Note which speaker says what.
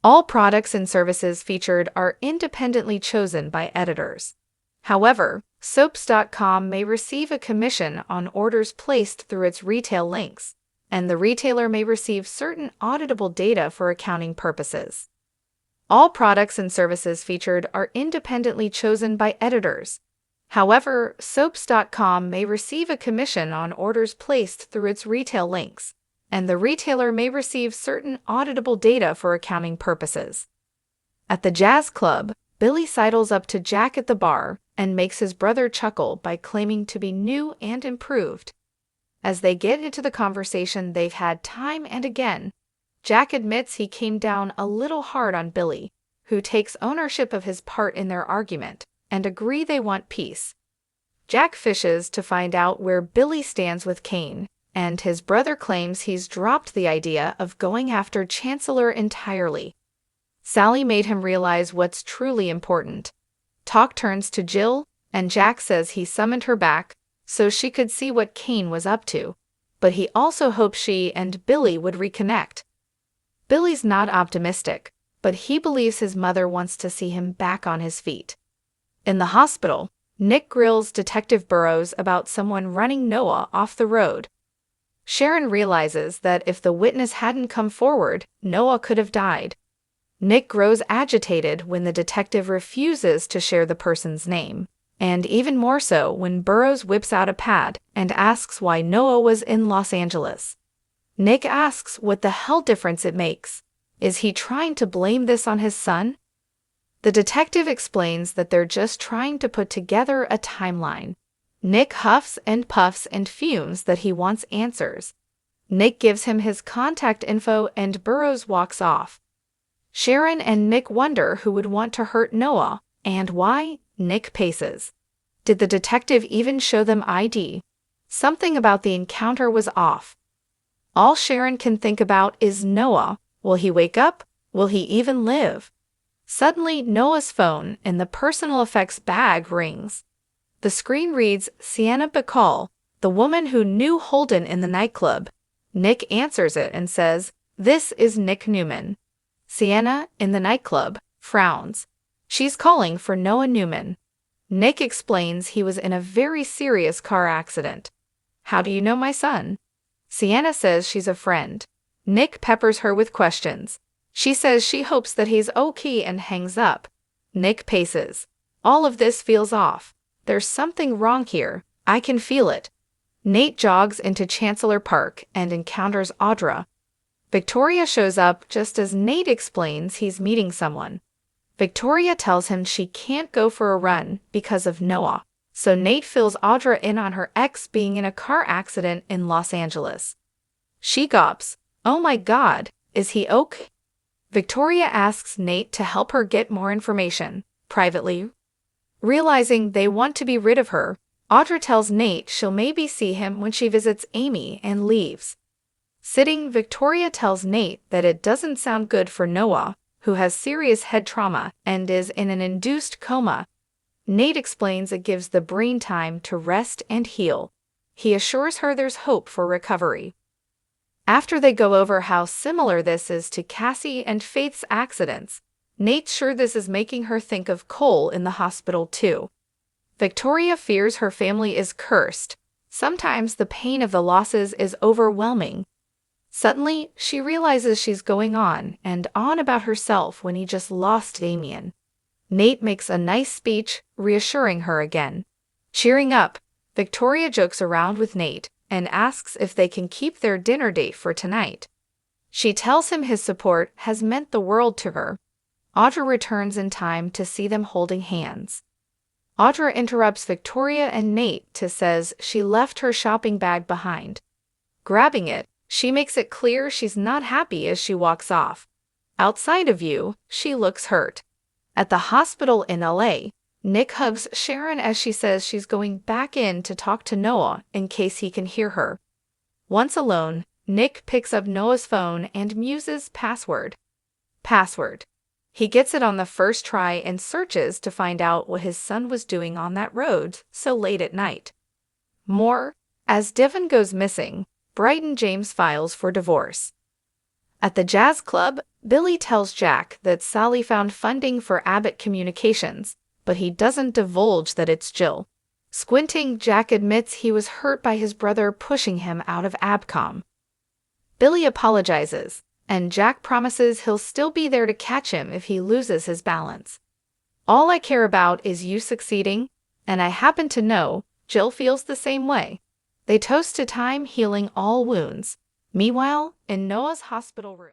Speaker 1: All products and services featured are independently chosen by editors. However, soaps.com may receive a commission on orders placed through its retail links, and the retailer may receive certain auditable data for accounting purposes. All products and services featured are independently chosen by editors. However, soaps.com may receive a commission on orders placed through its retail links, and the retailer may receive certain auditable data for accounting purposes. At the jazz club, Billy sidles up to Jack at the bar and makes his brother chuckle by claiming to be new and improved. As they get into the conversation they've had time and again, Jack admits he came down a little hard on Billy, who takes ownership of his part in their argument, and agree they want peace. Jack fishes to find out where Billy stands with Kane, and his brother claims he's dropped the idea of going after Chancellor entirely. Sally made him realize what's truly important. Talk turns to Jill, and Jack says he summoned her back so she could see what Kane was up to, but he also hoped she and Billy would reconnect. Billy's not optimistic, but he believes his mother wants to see him back on his feet. In the hospital, Nick grills Detective Burrows about someone running Noah off the road. Sharon realizes that if the witness hadn't come forward, Noah could have died. Nick grows agitated when the detective refuses to share the person's name, and even more so when Burrows whips out a pad and asks why Noah was in Los Angeles. Nick asks what the hell difference it makes. Is he trying to blame this on his son? The detective explains that they're just trying to put together a timeline. Nick huffs and puffs and fumes that he wants answers. Nick gives him his contact info and Burrows walks off. Sharon and Nick wonder who would want to hurt Noah, and why. Nick paces. Did the detective even show them ID? Something about the encounter was off. All Sharon can think about is Noah. Will he wake up? Will he even live? Suddenly, Noah's phone in the personal effects bag rings. The screen reads Sienna Bacall, the woman who knew Holden in the nightclub. Nick answers it and says, "This is Nick Newman." Sienna, in the nightclub, frowns. She's calling for Noah Newman. Nick explains he was in a very serious car accident. "How do you know my son?" Sienna says she's a friend. Nick peppers her with questions. She says she hopes that he's okay and hangs up. Nick paces. All of this feels off. There's something wrong here. I can feel it. Nate jogs into Chancellor Park and encounters Audra. Victoria shows up just as Nate explains he's meeting someone. Victoria tells him she can't go for a run because of Noah, so Nate fills Audra in on her ex being in a car accident in Los Angeles. She gawps, "Oh my God, is he okay?" Victoria asks Nate to help her get more information, privately. Realizing they want to be rid of her, Audra tells Nate she'll maybe see him when she visits Amy and leaves. Sitting, Victoria tells Nate that it doesn't sound good for Noah, who has serious head trauma and is in an induced coma. Nate explains it gives the brain time to rest and heal. He assures her there's hope for recovery. After they go over how similar this is to Cassie and Faith's accidents, Nate's sure this is making her think of Cole in the hospital too. Victoria fears her family is cursed. Sometimes the pain of the losses is overwhelming. Suddenly, she realizes she's going on and on about herself when he just lost Damien. Nate makes a nice speech, reassuring her again. Cheering up, Victoria jokes around with Nate and asks if they can keep their dinner date for tonight. She tells him his support has meant the world to her. Audra returns in time to see them holding hands. Audra interrupts Victoria and Nate to says she left her shopping bag behind. Grabbing it, she makes it clear she's not happy as she walks off. Outside of view, she looks hurt. At the hospital in LA, Nick hugs Sharon as she says she's going back in to talk to Noah in case he can hear her. Once alone, Nick picks up Noah's phone and muses password. Password. He gets it on the first try and searches to find out what his son was doing on that road so late at night. More, as Devon goes missing, Bright and James files for divorce. At the jazz club, Billy tells Jack that Sally found funding for Abbott Communications, but he doesn't divulge that it's Jill. Squinting, Jack admits he was hurt by his brother pushing him out of ABCOM. Billy apologizes, and Jack promises he'll still be there to catch him if he loses his balance. All I care about is you succeeding, and I happen to know Jill feels the same way. They toast to time healing all wounds. Meanwhile, in Noah's hospital room.